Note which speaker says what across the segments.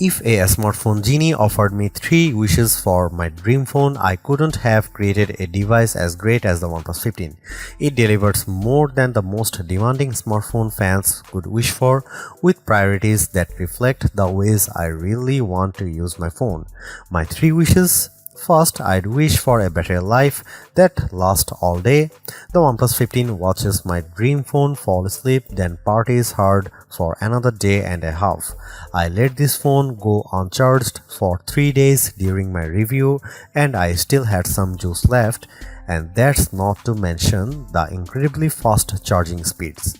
Speaker 1: If a smartphone genie offered me 3 wishes for my dream phone, I couldn't have created a device as great as the OnePlus 15. It delivers more than the most demanding smartphone fans could wish for, with priorities that reflect the ways I really want to use my phone. My 3 wishes: first, I'd wish for a battery life that lasts all day. The OnePlus 15 watches my dream phone fall asleep, then parties hard for another day and a half. I let this phone go uncharged for 3 days during my review, and I still had some juice left, and that's not to mention the incredibly fast charging speeds.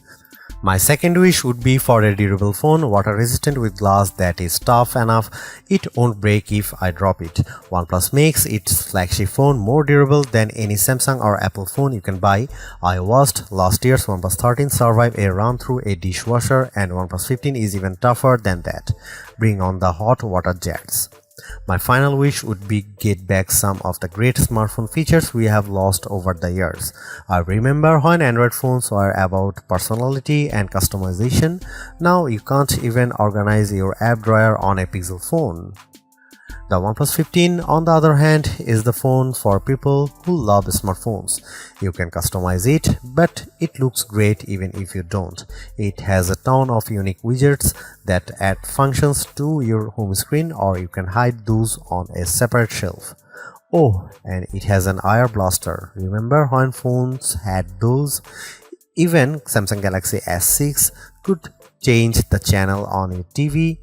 Speaker 1: My second wish would be for a durable phone, water resistant with glass that is tough enough it won't break if I drop it. OnePlus makes its flagship phone more durable than any Samsung or Apple phone you can buy. I watched last year's OnePlus 13 survive a run through a dishwasher, and OnePlus 15 is even tougher than that. Bring on the hot water jets. My final wish would be get back some of the great smartphone features we have lost over the years. I remember when Android phones were about personality and customization. Now you can't even organize your app drawer on a Pixel phone. The OnePlus 15, on the other hand, is the phone for people who love smartphones. You can customize it, but it looks great even if you don't. It has a ton of unique widgets that add functions to your home screen, or you can hide those on a separate shelf. Oh, and it has an IR blaster. Remember when phones had those? Even Samsung Galaxy S6 could change the channel on your TV.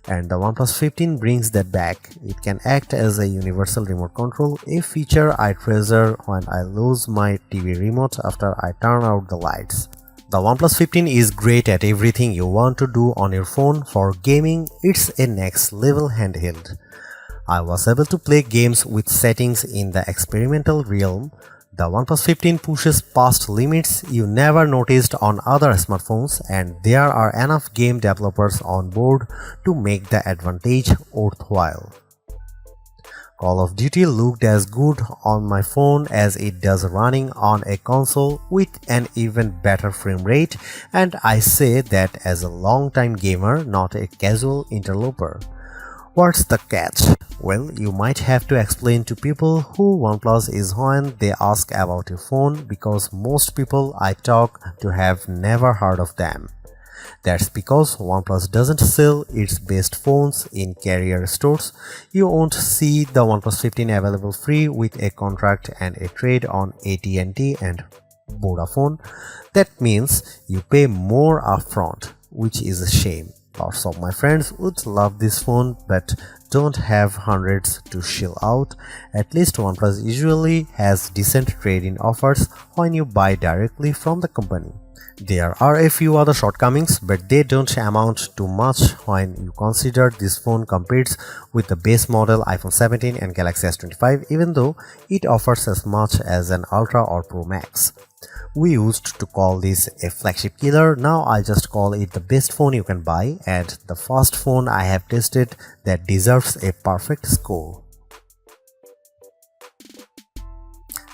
Speaker 1: And the OnePlus 15 brings that back. It can act as a universal remote control, a feature I treasure when I lose my TV remote after I turn out the lights. The OnePlus 15 is great at everything you want to do on your phone. For gaming, it's a next level handheld. I was able to play games with settings in the experimental realm. The OnePlus 15 pushes past limits you never noticed on other smartphones, and there are enough game developers on board to make the advantage worthwhile. Call of Duty looked as good on my phone as it does running on a console with an even better frame rate, and I say that as a long-time gamer, not a casual interloper. What's the catch? Well, you might have to explain to people who OnePlus is when they ask about your phone, because most people I talk to have never heard of them. That's because OnePlus doesn't sell its best phones in carrier stores. You won't see the OnePlus 15 available free with a contract and a trade on AT&T and Vodafone. That means you pay more upfront, which is a shame. Lots of my friends would love this phone but don't have hundreds to shell out. At least OnePlus usually has decent trade-in offers when you buy directly from the company. There are a few other shortcomings, but they don't amount to much when you consider this phone competes with the base model iPhone 17 and Galaxy S25, even though it offers as much as an Ultra or Pro Max. We used to call this a flagship killer. Now I just call it the best phone you can buy, and the first phone I have tested that deserves a perfect score.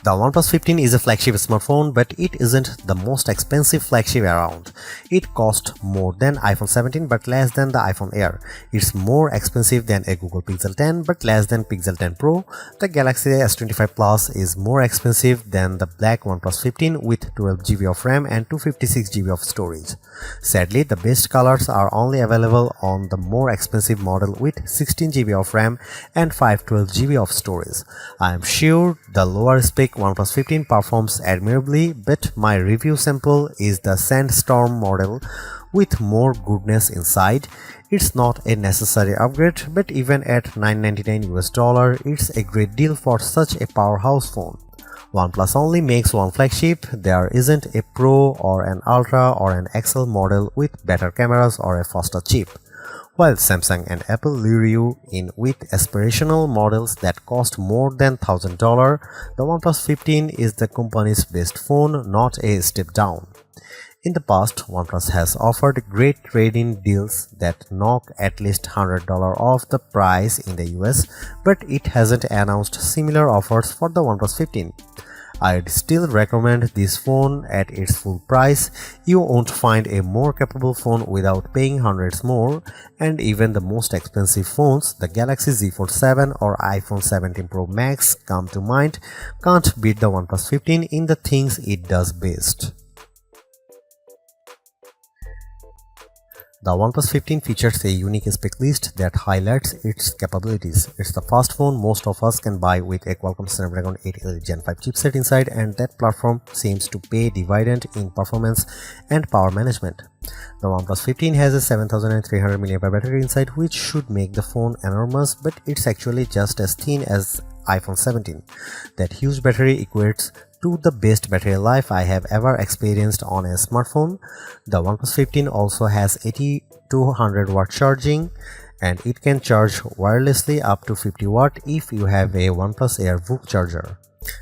Speaker 1: The OnePlus 15 is a flagship smartphone, but it isn't the most expensive flagship around. It costs more than iPhone 17 but less than the iPhone Air. It's more expensive than a Google Pixel 10 but less than Pixel 10 Pro. The Galaxy S25 Plus is more expensive than the black OnePlus 15 with 12GB of RAM and 256GB of storage. Sadly, the best colors are only available on the more expensive model with 16GB of RAM and 512GB of storage. I am sure the lower spec OnePlus 15 performs admirably, but my review sample is the Sandstorm model with more goodness inside. It's not a necessary upgrade, but even at $999 it's a great deal for such a powerhouse phone. OnePlus only makes one flagship. There isn't a Pro or an Ultra or an XL model with better cameras or a faster chip. While Samsung and Apple lure you in with aspirational models that cost more than $1,000, the OnePlus 15 is the company's best phone, not a step down. In the past, OnePlus has offered great trade-in deals that knock at least $100 off the price in the US, but it hasn't announced similar offers for the OnePlus 15. I'd still recommend this phone at its full price. You won't find a more capable phone without paying hundreds more, and even the most expensive phones, the Galaxy Z Fold 7 or iPhone 17 Pro Max come to mind, can't beat the OnePlus 15 in the things it does best. The OnePlus 15 features a unique spec list that highlights its capabilities. It's the first phone most of us can buy with a Qualcomm Snapdragon 8 Elite Gen 5 chipset inside, and that platform seems to pay dividend in performance and power management. The OnePlus 15 has a 7300 mAh battery inside, which should make the phone enormous, but it's actually just as thin as iPhone 17. That huge battery equates to the best battery life I have ever experienced on a smartphone. The OnePlus 15 also has 8200 watt charging, and it can charge wirelessly up to 50 watt if you have a OnePlus Air VOOC charger.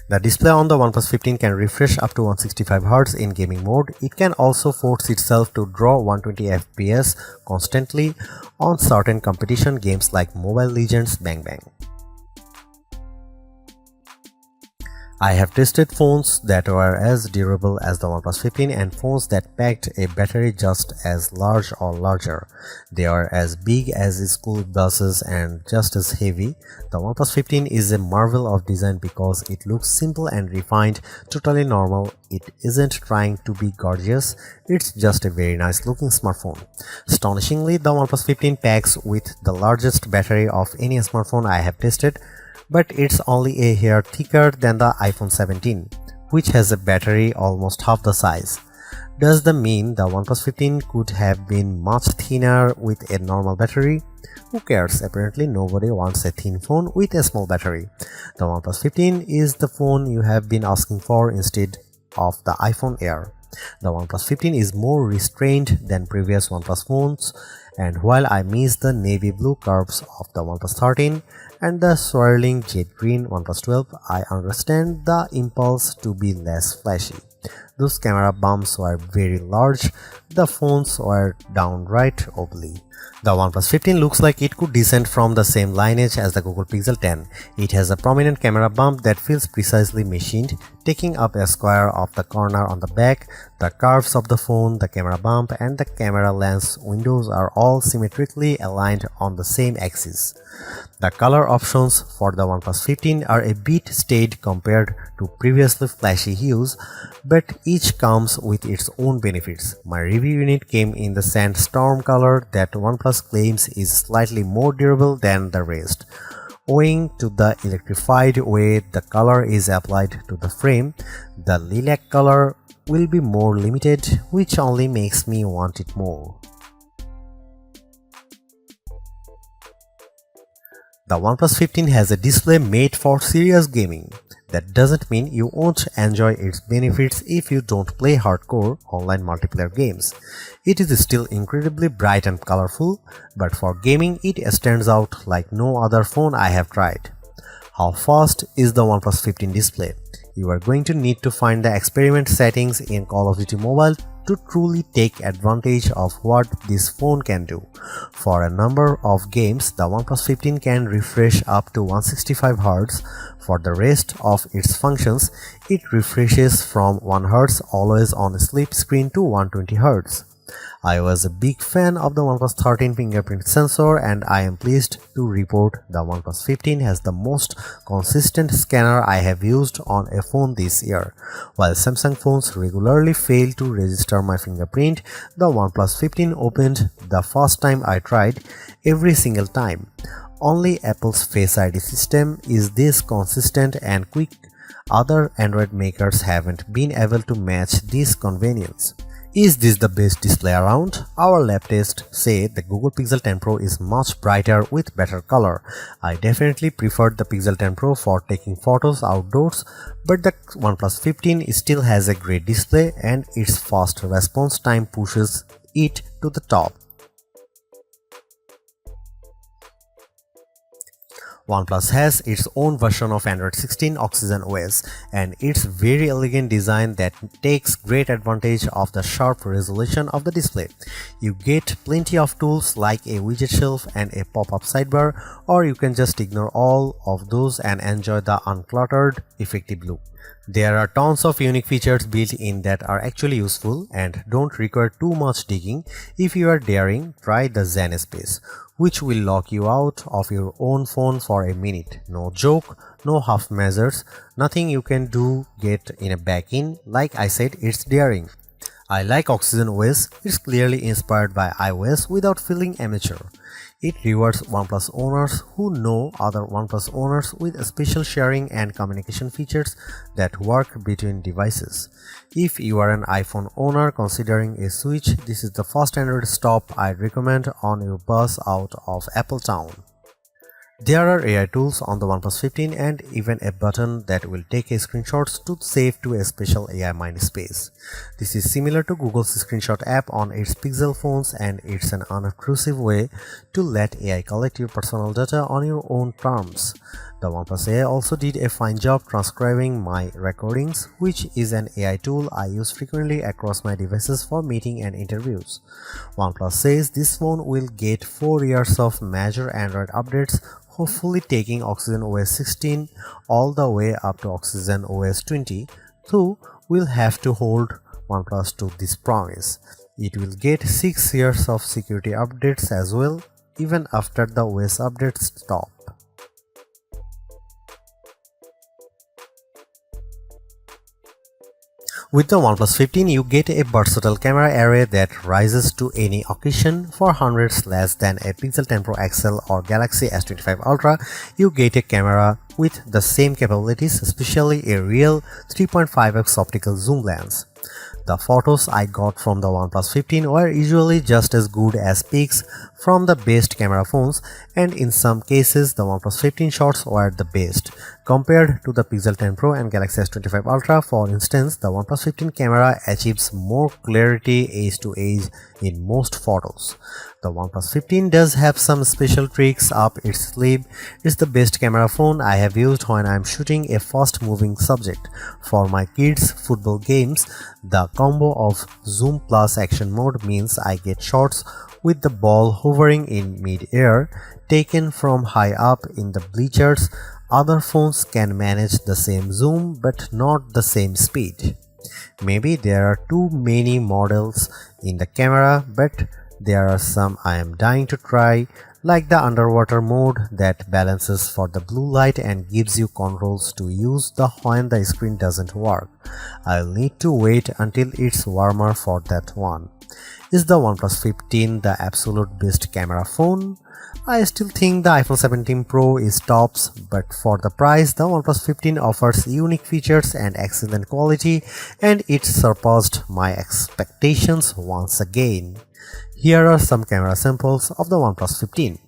Speaker 1: The display on the OnePlus 15 can refresh up to 165Hz in gaming mode. It can also force itself to draw 120 FPS constantly on certain competition games like Mobile Legends Bang Bang. I have tested phones that were as durable as the OnePlus 15 and phones that packed a battery just as large or larger. They are as big as school buses and just as heavy. The OnePlus 15 is a marvel of design because it looks simple and refined, totally normal. It isn't trying to be gorgeous, it's just a very nice looking smartphone. Astonishingly, the OnePlus 15 packs with the largest battery of any smartphone I have tested, but it's only a hair thicker than the iPhone 17, which has a battery almost half the size. Does that mean the OnePlus 15 could have been much thinner with a normal battery? Who cares? Apparently nobody wants a thin phone with a small battery. The OnePlus 15 is the phone you have been asking for instead of the iPhone Air. The OnePlus 15 is more restrained than previous OnePlus phones, and while I miss the navy blue curves of the OnePlus 13 and the swirling jet green OnePlus 12, I understand the impulse to be less flashy. Those camera bumps were very large, the phones were downright ugly. The OnePlus 15 looks like it could descend from the same lineage as the Google Pixel 10. It has a prominent camera bump that feels precisely machined, taking up a square of the corner on the back. The curves of the phone, the camera bump, and the camera lens windows are all symmetrically aligned on the same axis. The color options for the OnePlus 15 are a bit staid compared to previously flashy hues, but each comes with its own benefits. My review unit came in the sandstorm color that OnePlus claims is slightly more durable than the rest. Owing to the electrified way the color is applied to the frame, the lilac color will be more limited, which only makes me want it more. The OnePlus 15 has a display made for serious gaming. That doesn't mean you won't enjoy its benefits if you don't play hardcore online multiplayer games. It is still incredibly bright and colorful, but for gaming it stands out like no other phone I have tried. How fast is the OnePlus 15 display? You are going to need to find the experiment settings in Call of Duty Mobile to truly take advantage of what this phone can do. For a number of games, the OnePlus 15 can refresh up to 165Hz. For the rest of its functions, it refreshes from 1Hz always on sleep screen to 120Hz. I was a big fan of the OnePlus 13 fingerprint sensor, and I am pleased to report the OnePlus 15 has the most consistent scanner I have used on a phone this year. While Samsung phones regularly fail to register my fingerprint, the OnePlus 15 opened the first time I tried every single time. Only Apple's Face ID system is this consistent and quick. Other Android makers haven't been able to match this convenience. Is this the best display around? Our lab tests say the Google Pixel 10 Pro is much brighter with better color. I definitely preferred the Pixel 10 Pro for taking photos outdoors, but the OnePlus 15 still has a great display and its fast response time pushes it to the top. OnePlus has its own version of Android 16 Oxygen OS and its very elegant design that takes great advantage of the sharp resolution of the display. You get plenty of tools like a widget shelf and a pop-up sidebar, or you can just ignore all of those and enjoy the uncluttered, effective look. There are tons of unique features built in that are actually useful and don't require too much digging. If you are daring, try the Zen Space, which will lock you out of your own phone for a minute. No joke, no half measures, nothing you can do get in a back in. Like I said, it's daring. I like Oxygen OS. It's clearly inspired by iOS without feeling amateur. It rewards OnePlus owners who know other OnePlus owners with special sharing and communication features that work between devices. If you are an iPhone owner considering a switch, this is the first Android stop I'd recommend on your bus out of Apple Town. There are AI tools on the OnePlus 15 and even a button that will take a screenshots to save to a special AI mind space. This is similar to Google's screenshot app on its Pixel phones, and it's an unobtrusive way to let AI collect your personal data on your own terms. The OnePlus AI also did a fine job transcribing my recordings, which is an AI tool I use frequently across my devices for meeting and interviews. OnePlus says this phone will get 4 years of major Android updates, hopefully taking Oxygen OS 16 all the way up to Oxygen OS 20, though we'll have to hold OnePlus to this promise. It will get 6 years of security updates as well, even after the OS updates stop. With the OnePlus 15, you get a versatile camera array that rises to any occasion. For hundreds less than a Pixel 10 Pro XL or Galaxy S25 Ultra, you get a camera with the same capabilities, especially a real 3.5x optical zoom lens. The photos I got from the OnePlus 15 were usually just as good as pics from the best camera phones, and in some cases the OnePlus 15 shots were the best. Compared to the Pixel 10 Pro and Galaxy S25 Ultra, for instance, the OnePlus 15 camera achieves more clarity edge to edge in most photos. The OnePlus 15 does have some special tricks up its sleeve. It's the best camera phone I have used when I'm shooting a fast moving subject. For my kids' football games, the combo of zoom plus action mode means I get shots with the ball hovering in mid-air, taken from high up in the bleachers. Other phones can manage the same zoom but not the same speed. Maybe there are too many models in the camera, but there are some I am dying to try, like the underwater mode that balances for the blue light and gives you controls to use when the screen doesn't work. I'll need to wait until it's warmer for that one. Is the OnePlus 15 the absolute best camera phone? I still think the iPhone 17 Pro is tops, but for the price, the OnePlus 15 offers unique features and excellent quality, and it surpassed my expectations once again. Here are some camera samples of the OnePlus 15.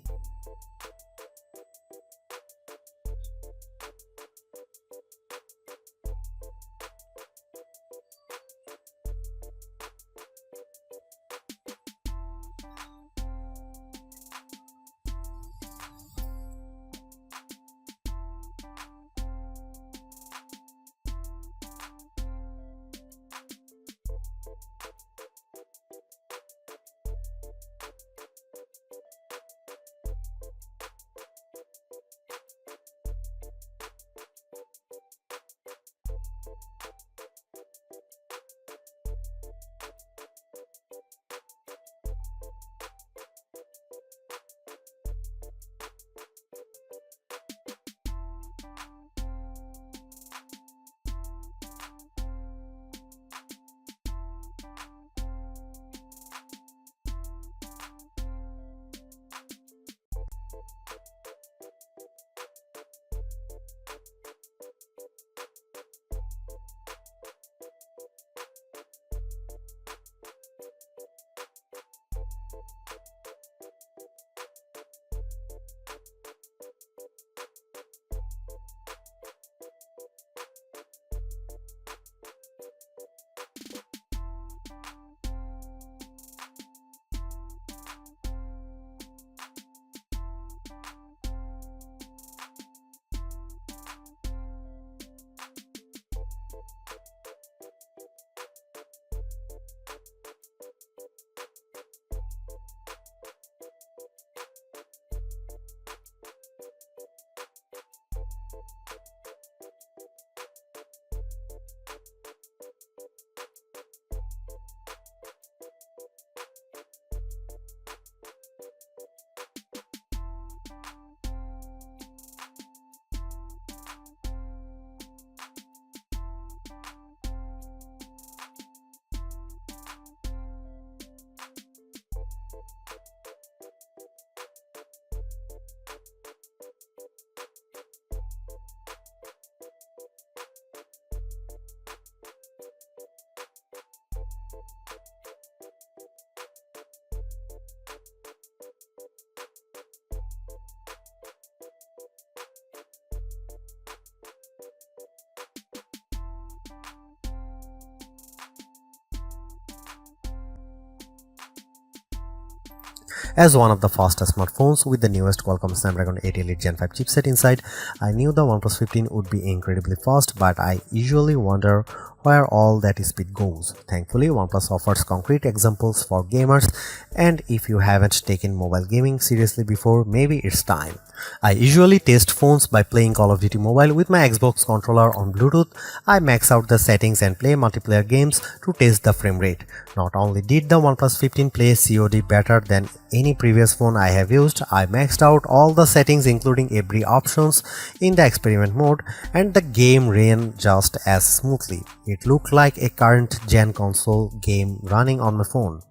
Speaker 1: As one of the fastest smartphones with the newest Qualcomm Snapdragon 8 Elite Gen 5 chipset inside, I knew the OnePlus 15 would be incredibly fast, but I usually wonder where all that speed goes. Thankfully, OnePlus offers concrete examples for gamers, and if you haven't taken mobile gaming seriously before, maybe it's time. I usually test phones by playing Call of Duty Mobile with my Xbox controller on Bluetooth. I max out the settings and play multiplayer games to test the frame rate. Not only did the OnePlus 15 play COD better than any previous phone I have used, I maxed out all the settings including every options in the experiment mode, and the game ran just as smoothly. It looked like a current gen console game running on my phone.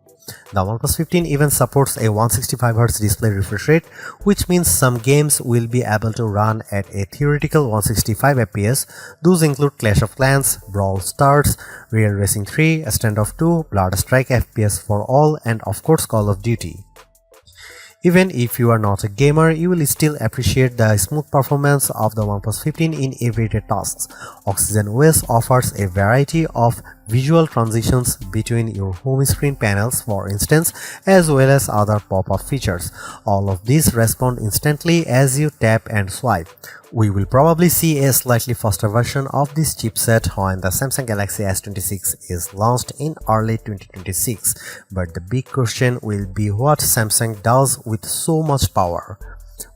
Speaker 1: The OnePlus 15 even supports a 165Hz display refresh rate, which means some games will be able to run at a theoretical 165 FPS. Those include Clash of Clans, Brawl Stars, Real Racing 3, Standoff 2, Blood Strike FPS for all, and of course Call of Duty. Even if you are not a gamer, you will still appreciate the smooth performance of the OnePlus 15 in everyday tasks. Oxygen OS offers a variety of visual transitions between your home screen panels, for instance, as well as other pop-up features. All of these respond instantly as you tap and swipe. We will probably see a slightly faster version of this chipset when the Samsung Galaxy S26 is launched in early 2026, but the big question will be what Samsung does with so much power.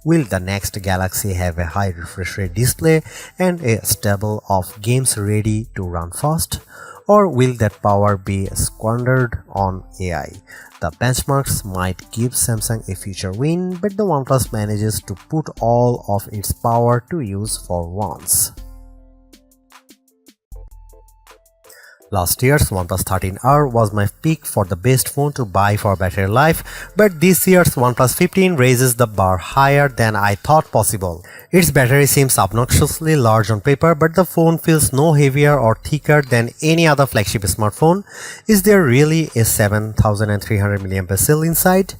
Speaker 1: Will the next Galaxy have a high refresh rate display and a stable of games ready to run fast? Or will that power be squandered on AI? The benchmarks might give Samsung a future win, but the OnePlus manages to put all of its power to use for once. Last year's OnePlus 13R was my pick for the best phone to buy for battery life, but this year's OnePlus 15 raises the bar higher than I thought possible. Its battery seems obnoxiously large on paper, but the phone feels no heavier or thicker than any other flagship smartphone. Is there really a 7300 mAh cell inside?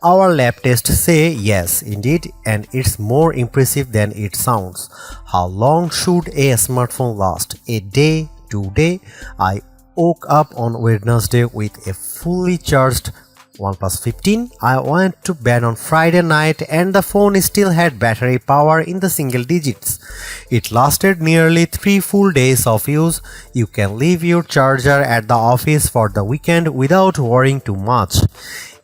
Speaker 1: Our lab tests say yes, indeed, and it's more impressive than it sounds. How long should a smartphone last? A day? 2 days? I woke up on Wednesday with a fully charged OnePlus 15. I went to bed on Friday night and the phone still had battery power in the single digits. It lasted nearly 3 full days of use. You can leave your charger at the office for the weekend without worrying too much.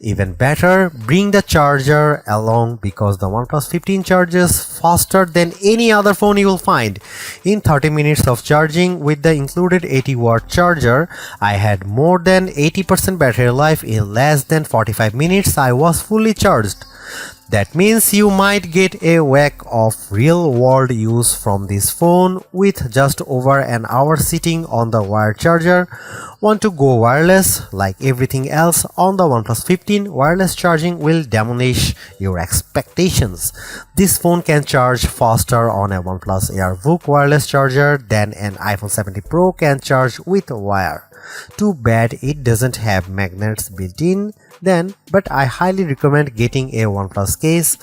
Speaker 1: Even better, bring the charger along because the OnePlus 15 charges faster than any other phone you will find. In 30 minutes of charging with the included 80-watt charger, I had more than 80% battery life. In less than 45 minutes, I was fully charged. That means you might get a whack of real-world use from this phone with just over an hour sitting on the wired charger. Want to go wireless? Like everything else on the OnePlus 15, wireless charging will demolish your expectations. This phone can charge faster on a OnePlus AirVook wireless charger than an iPhone 70 Pro can charge with wire. Too bad it doesn't have magnets built in then, but I highly recommend getting a OnePlus case.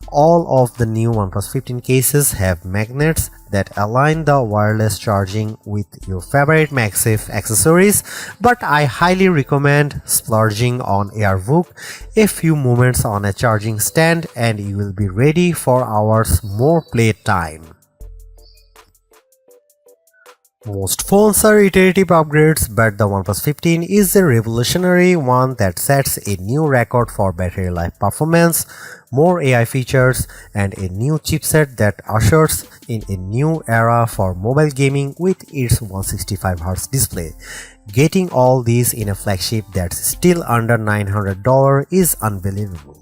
Speaker 1: All of the new OnePlus 15 cases have magnets that align the wireless charging with your favorite MagSafe accessories, but I highly recommend splurging on AirVook. A few moments on a charging stand and you will be ready for hours more playtime. Most phones are iterative upgrades, but the OnePlus 15 is a revolutionary one that sets a new record for battery life performance, more AI features, and a new chipset that ushers in a new era for mobile gaming with its 165Hz display. Getting all these in a flagship that's still under $900 is unbelievable.